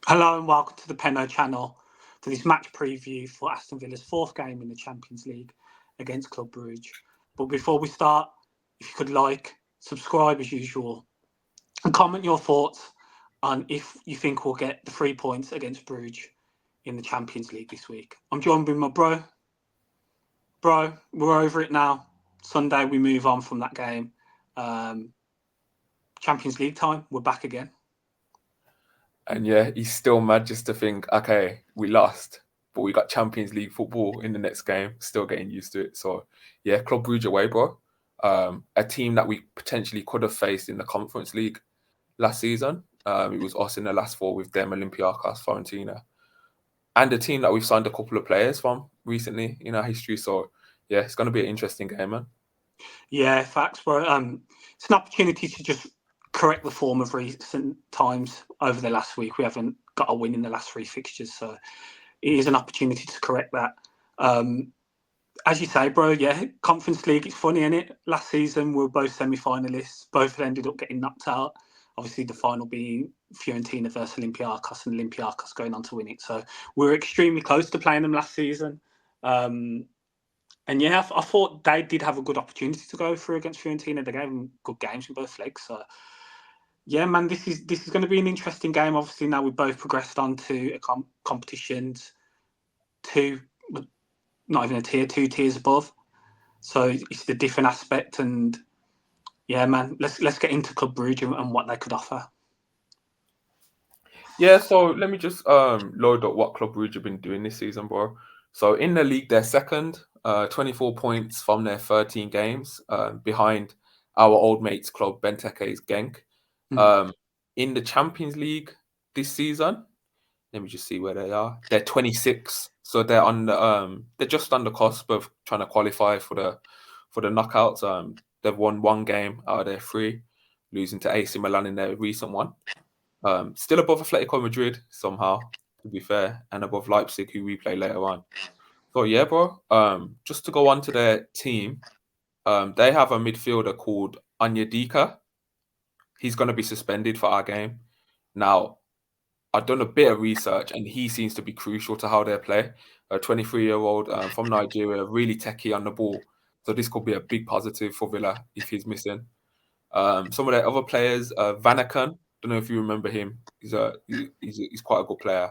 Hello and welcome to the Penno Channel for this match preview for Aston Villa's fourth game in the Champions League against Club Brugge. But before we start, if you could subscribe as usual, and comment your thoughts on if you think we'll get the 3 points against Brugge in the Champions League this week. I'm joined with my bro. Bro, we're over it now. Sunday we move on from that game. Champions League time, we're back again. And yeah, he's still mad just to think, okay, we lost, but we got Champions League football in the next game. Still getting used to it. So yeah, Club Brugge away, bro. A team that we potentially could have faced in the Conference League last season. It was us in the last four with them, Olympiacos, Fiorentina. And a team that we've signed a couple of players from recently in our history. So yeah, it's going to be an interesting game, man. Yeah, facts, bro. It's an opportunity to just correct the form of recent times over the last week. We haven't got a win in the last three fixtures, so it is an opportunity to correct that. As you say, bro, yeah, Conference League, it's funny, isn't it? Last season, we were both semi-finalists. Both ended up getting knocked out. Obviously, the final being Fiorentina versus Olympiacos, and Olympiacos going on to win it. So we were extremely close to playing them last season. And yeah, I thought they did have a good opportunity to go through against Fiorentina. They gave them good games in both legs. So yeah, man, this is going to be an interesting game. Obviously, now we've both progressed on to competitions, not even a tier, 2 tiers above. So it's the different aspect. And yeah, man, let's get into Club Brugge and what they could offer. Yeah, so let me just load up what Club Brugge have been doing this season, bro. So in the league, they're second, 24 points from their 13 games, behind our old mates club, Benteke's Genk. In the Champions League this season, let me just see where they are. They're 26, so they're on the they're just on the cusp of trying to qualify for the knockouts. They've won one game out of their 3, losing to AC Milan in their recent one. Still above Atletico Madrid somehow, to be fair, and above Leipzig, who we play later on. So yeah, bro. Just to go on to their team, they have a midfielder called Onyedika. He's going to be suspended for our game. Now, I've done a bit of research, and he seems to be crucial to how they play. A 23-year-old from Nigeria, really techie on the ball. So this could be a big positive for Villa if he's missing. Some of their other players, Vanakan, don't know if you remember him. He's quite a good player.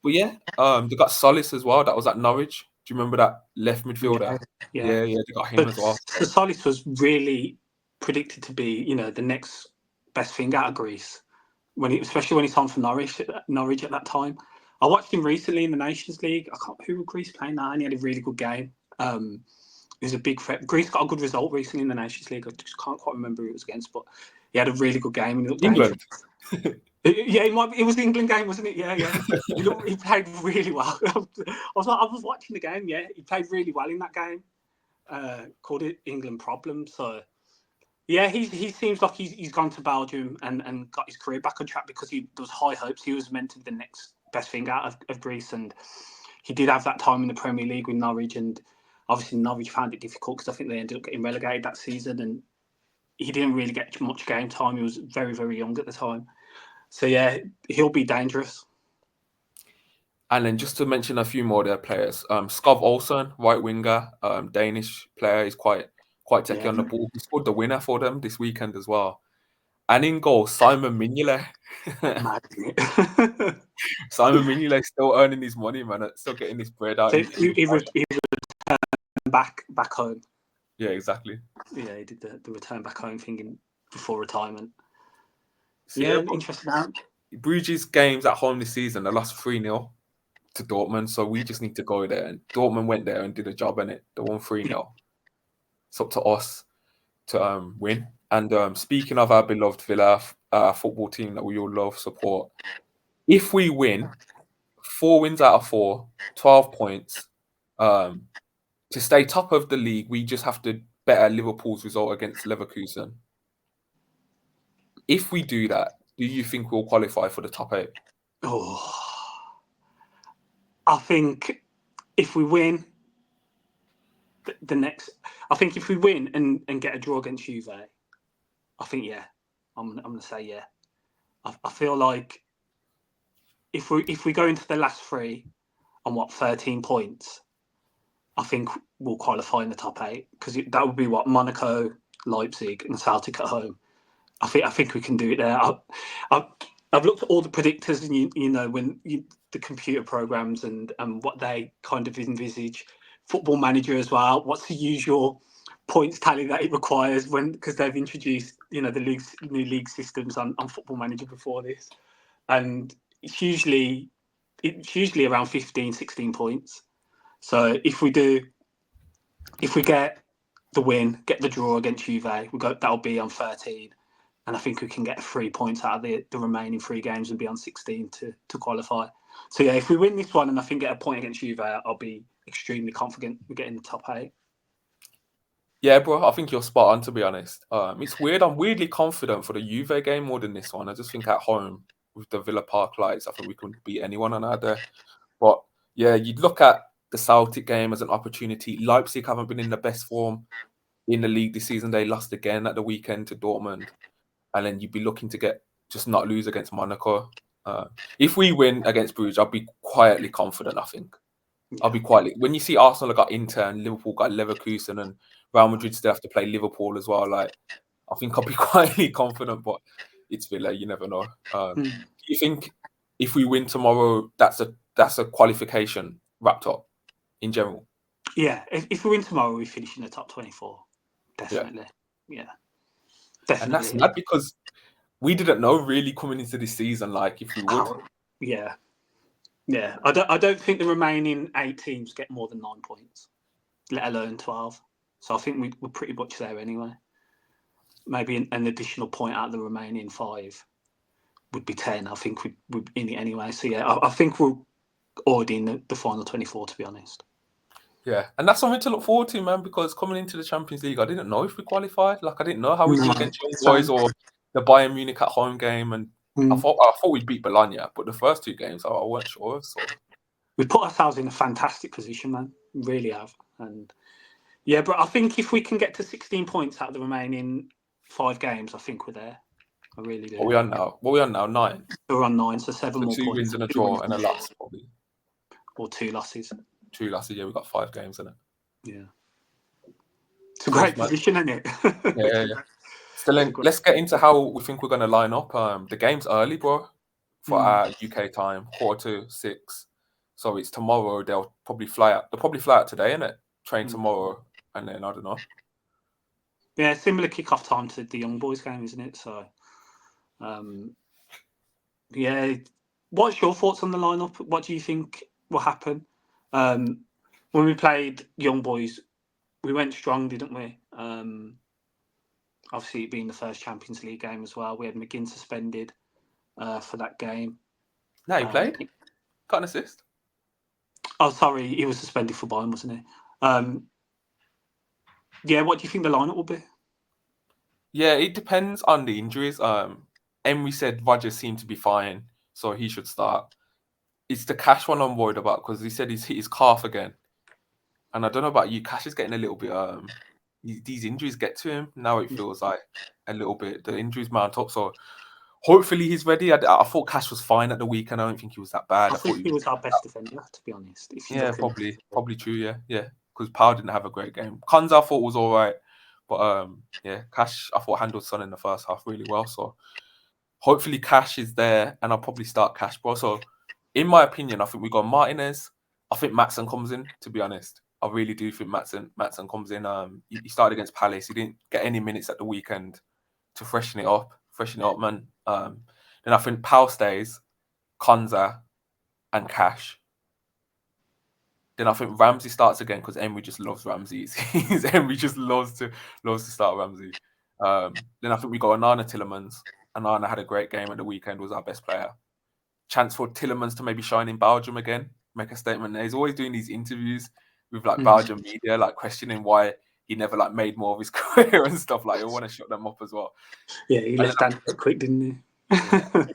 But yeah, they got Solis as well. That was at Norwich. Do you remember that left midfielder? Yeah. They got him as well. So Solis was really predicted to be, the next best thing out of Greece, especially when he signed for Norwich at that time. I watched him recently in the Nations League. Who were Greece playing now, and he had a really good game. He was a big threat. Greece got a good result recently in the Nations League. I just can't quite remember who it was against, but he had a really good game. And he looked England. Yeah, it was the England game, wasn't it? Yeah. He played really well. I was watching the game. Yeah, he played really well in that game. Called it England problem. So yeah, he seems like he's gone to Belgium and got his career back on track because there was high hopes. He was meant to be the next best thing out of Greece, and he did have that time in the Premier League with Norwich, and obviously Norwich found it difficult because I think they ended up getting relegated that season, and he didn't really get much game time. He was very, very young at the time. So yeah, he'll be dangerous. And then just to mention a few more of their players, Skov Olsen, right winger, Danish player, is quite techy on the ball. He scored the winner for them this weekend as well. And in goal, Simon Mignolet. Simon Mignolet still earning his money, man. Still getting his bread out. So he returned back home. Yeah, exactly. Yeah, he did the return back home thing before retirement. So yeah, interesting. Brugge's games at home this season, they lost 3-0 to Dortmund, so we just need to go there. And Dortmund went there and did a job in it. They won 3-0. It's up to us to win. And speaking of our beloved Villa football team that we all love, support, if we win 4 wins out of 4, 12 points, to stay top of the league, we just have to better Liverpool's result against Leverkusen. If we do that, do you think we'll qualify for the top 8? Oh, I think if we win the next, I think if we win and get a draw against Juve, I think I'm gonna say yeah. I feel like if we go into the last three on 13 points, I think we'll qualify in the top 8 because that would be Monaco, Leipzig, and Celtic at home. I think we can do it there. I've looked at all the predictors, and you know when the computer programs and what they kind of envisage. Football Manager as well. What's the usual points tally that it requires because they've introduced the new league systems on Football Manager before this, and it's usually around 15, 16 points. So if we get the win, get the draw against Juve, that'll be on 13. And I think we can get 3 points out of the remaining 3 games and be on 16 to qualify. So yeah, if we win this one and I think get a point against Juve, I'll be extremely confident we get in the top 8. Yeah, bro, I think you're spot on, to be honest. It's weird. I'm weirdly confident for the Juve game more than this one. I just think at home with the Villa Park lights, I think we can beat anyone on out there. But yeah, you'd look at the Celtic game as an opportunity. Leipzig haven't been in the best form in the league this season. They lost again at the weekend to Dortmund. And then you'd be looking to just not lose against Monaco. If we win against Brugge, I'll be quietly confident, I think. I'll be quietly. When you see Arsenal got Inter and Liverpool got Leverkusen and Real Madrid still have to play Liverpool as well, like I think I'll be quietly confident, but it's Villa, you never know. Do you think if we win tomorrow, that's a qualification wrapped up in general? Yeah, if we win tomorrow, we finish in the top 24. Definitely. Yeah. Definitely. And that's mad because we didn't know really coming into this season, like if we would. Yeah. I don't think the remaining 8 teams get more than 9 points, let alone 12. So I think we're pretty much there anyway. Maybe an additional point out of the remaining 5 would be 10. I think we're in it anyway. So yeah, I think we're already in the final 24, to be honest. Yeah, and that's something to look forward to, man, because coming into the Champions League, I didn't know if we qualified. Like, I didn't know how we did against Young Boys or the Bayern Munich at home game. And I thought we'd beat Bologna, but the first 2 games, I weren't sure. So we put ourselves in a fantastic position, man. We really have. And yeah, but I think if we can get to 16 points out of the remaining 5 games, I think we're there. I really do. What are we on now? 9? We're on 9, so 7 more 2 points. wins and a draw and a loss, probably. Or 2 losses. 2 losses, yeah, we've got 5 games in it. Yeah. It's a great position, isn't it? Yeah. Still, let's get into how we think we're going to line up. The game's early, bro, for our UK time, 5:45. So it's tomorrow. They'll probably fly out. They'll probably fly out today, innit? Train tomorrow, and then I don't know. Yeah, similar kick-off time to the Young Boys game, isn't it? So, yeah. What's your thoughts on the lineup? What do you think will happen? When we played Young Boys, we went strong, didn't we? Obviously, it being the first Champions League game as well. We had McGinn suspended for that game. No, he played? Got an assist? Oh, sorry. He was suspended for Bayern, wasn't he? Yeah, what do you think the lineup will be? Yeah, it depends on the injuries. Emery said Rodgers seemed to be fine, so he should start. It's the Cash one I'm worried about because he said he's hit his calf again. And I don't know about you, Cash is getting a little bit... these injuries get to him. Now it feels like a little bit... The injuries mount up, so hopefully he's ready. I thought Cash was fine at the weekend. I don't think he was that bad. I think he was our best defender, to be honest. Yeah, probably true, yeah. Because Powell didn't have a great game. Konza I thought was all right. But yeah, Cash I thought handled Son in the first half really well. So hopefully Cash is there and I'll probably start Cash, bro. So in my opinion, I think we got Martinez. I think Maatsen comes in, to be honest. I really do think Maatsen comes in. He started against Palace. He didn't get any minutes at the weekend to freshen it up, man. Then I think Powell stays, Konza, and Cash. Then I think Ramsey starts again because Emery just loves Ramsey. Emery just loves to start Ramsey. Then I think we got Onana Tielemans. Onana had a great game at the weekend, was our best player. Chance for Tielemans to maybe shine in Belgium again, make a statement. He's always doing these interviews with like Belgian media, like questioning why he never like made more of his career and stuff. Like, I want to shut them up as well. Yeah, he left down quick, didn't he? Yeah.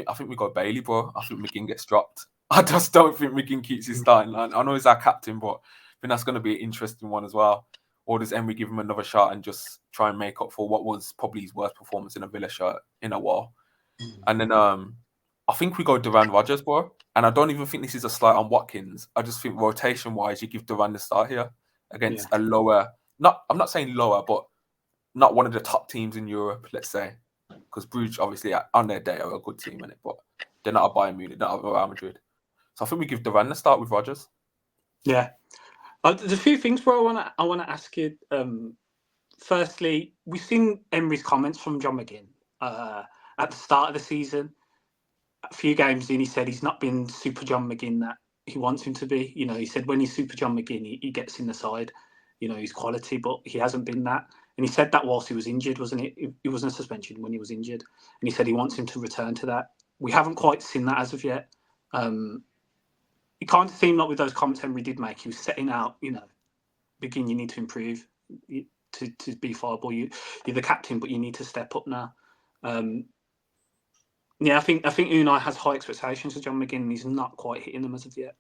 I think we got Bailey, bro. I think McGinn gets dropped. I just don't think McGinn keeps his starting line. I know he's our captain, but I think that's going to be an interesting one as well. Or does Emery give him another shot and just try and make up for what was probably his worst performance in a Villa shirt in a while? And then I think we go Duran Rodgers, bro. And I don't even think this is a slight on Watkins. I just think rotation-wise, you give Duran the start here against a lower. I'm not saying lower, but not one of the top teams in Europe, let's say. Because Brugge, obviously, on their day, are a good team in it, but they're not a Bayern Munich, not a Real Madrid. So I think we give Duran the start with Rodgers. Yeah. There's a few things where I want to ask you. Firstly, we've seen Emery's comments from John McGinn at the start of the season. A few games in, he said he's not been Super John McGinn that he wants him to be. You know, he said when he's Super John McGinn, he gets in the side. You know, he's quality, but he hasn't been that. And he said that whilst he was injured, wasn't it? It wasn't a suspension when he was injured. And he said he wants him to return to that. We haven't quite seen that as of yet. It kind of seemed like with those comments Emery did make, he was setting out, you know, begin, you need to improve to be fireable. You're the captain, but you need to step up now. Yeah, I think Unai has high expectations for John McGinn, and he's not quite hitting them as of yet.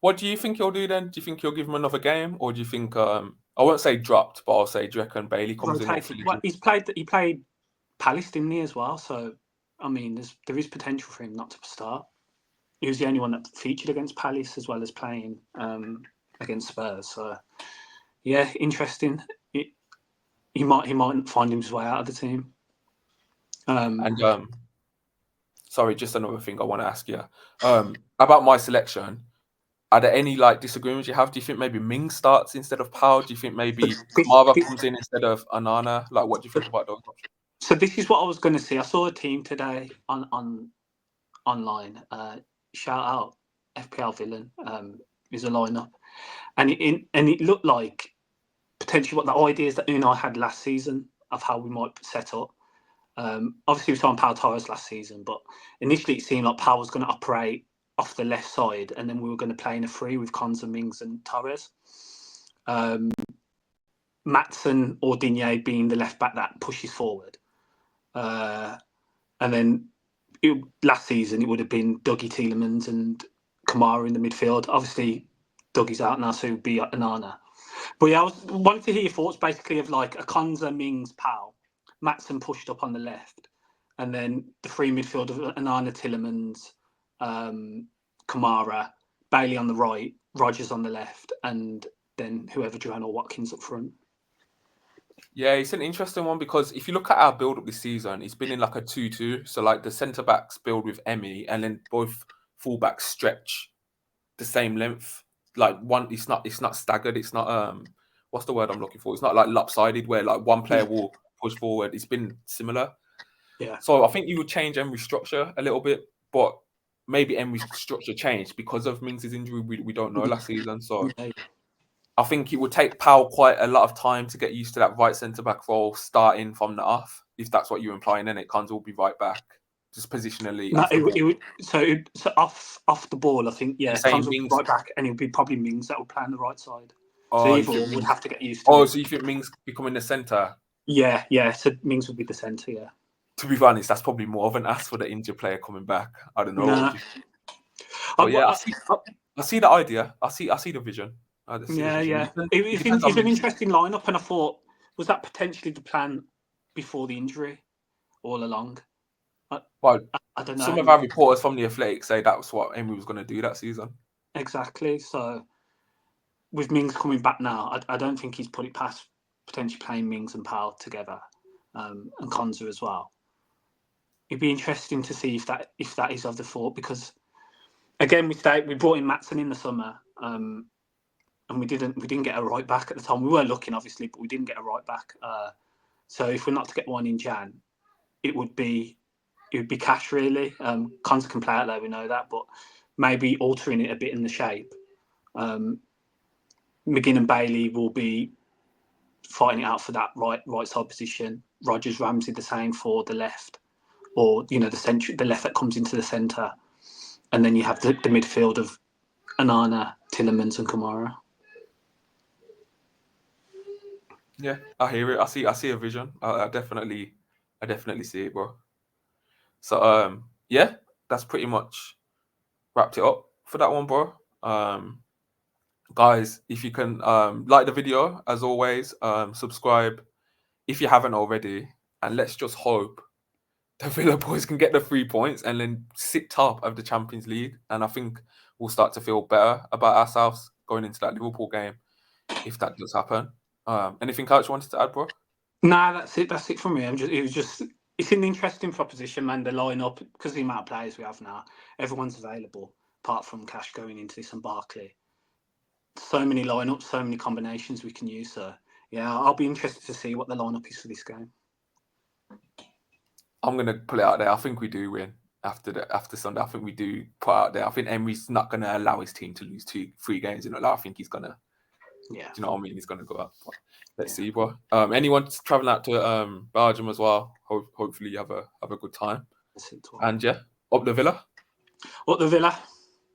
What do you think he'll do then? Do you think he'll give him another game, or do you think I won't say dropped, but I'll say do you reckon Bailey comes in? Well, he played Palace, didn't he, as well? So I mean, there is potential for him not to start. He was the only one that featured against Palace as well as playing against Spurs. So yeah, interesting. He might find his way out of the team. Sorry, just another thing I want to ask you about my selection. Are there any disagreements you have? Do you think maybe Ming starts instead of Powell? Do you think maybe Mara comes in instead of Anana? What do you think about those options? So this is what I was going to say. I saw a team today on online. Shout out FPL Villain. Is a lineup, and it looked like potentially what the ideas that Unai had last season of how we might set up. Obviously, we saw on Pau Torres last season, but initially it seemed like Pau was going to operate off the left side, and then we were going to play in a free with Konza, Mings, and Torres. Matson or Digne being the left back that pushes forward. And then last season it would have been Dougie Tielemans and Kamara in the midfield. Obviously, Dougie's out now, so it would be Anana. But yeah, I wanted to hear your thoughts basically of a Konza, Mings, Pau. Matson pushed up on the left, and then the free midfield of Anana, Tielemans, Kamara, Bailey on the right, Rodgers on the left, and then whoever Duran or Watkins up front. Yeah, it's an interesting one because if you look at our build up this season, it's been in a 2-2. So the centre backs build with Emery, and then both fullbacks stretch the same length. One, it's not staggered. It's not what's the word I'm looking for? It's not lopsided where one player will push forward. It's been similar. Yeah. So I think you would change Emery's structure a little bit, but maybe Emery's structure changed because of Mings' injury. We don't know last season. So I think it would take Powell quite a lot of time to get used to that right centre-back role starting from the off, if that's what you're implying, and it Konza will be right back, just positionally. No, so off the ball, I think, yeah, Konza will be right back, and it would be probably Mings that would play on the right side. So either would have to get used to it. So you think Mings becoming the centre? Yeah, so Mings would be the centre, yeah. To be honest, that's probably more of an ask for the injured player coming back. I don't know. Nah. But yeah, I see the idea. I see the vision. Yeah. It's an interesting lineup, and I thought, was that potentially the plan before the injury all along? I don't know. Some of our reporters from the Athletic say that was what Emery was going to do that season. Exactly. So with Mings coming back now, I don't think he's put it past potentially playing Mings and Powell together, and Konza as well. It'd be interesting to see if that is of the thought, because again we brought in Matson in the summer, and we didn't get a right back at the time. We weren't looking, obviously, but we didn't get a right back. So if we're not to get one in Jan, it would be cash really. Konza can play out there, we know that, but maybe altering it a bit in the shape. McGinn and Bailey will be fighting it out for that right side position. Rodgers, Ramsey the same for the left, or the left that comes into the centre, and then you have the midfield of Anana, Tielemans, and Kamara. Yeah, I hear it. I see a vision. I definitely see it, bro. So yeah, that's pretty much wrapped it up for that one, bro. Guys, if you can like the video, as always, subscribe if you haven't already, and let's just hope the Villa boys can get the 3 points and then sit top of the Champions League. And I think we'll start to feel better about ourselves going into that Liverpool game if that does happen. Anything else you wanted to add, bro? Nah, that's it. That's it from me. It's an interesting proposition, man. The lineup, because of the amount of players we have now, everyone's available apart from Cash going into this and Barkley. So many lineups, so many combinations we can use. So yeah, I'll be interested to see what the lineup is for this game. I'm gonna put it out there. I think we do win after Sunday. I think we do put out there. I think Emery's not gonna allow his team to lose 2-3 games in a row. I think he's gonna. Yeah. Do you know what I mean? He's gonna go up. Let's see, bro. Anyone traveling out to Belgium as well? Hopefully you have a good time. That's it. And yeah, up the Villa. Up the Villa.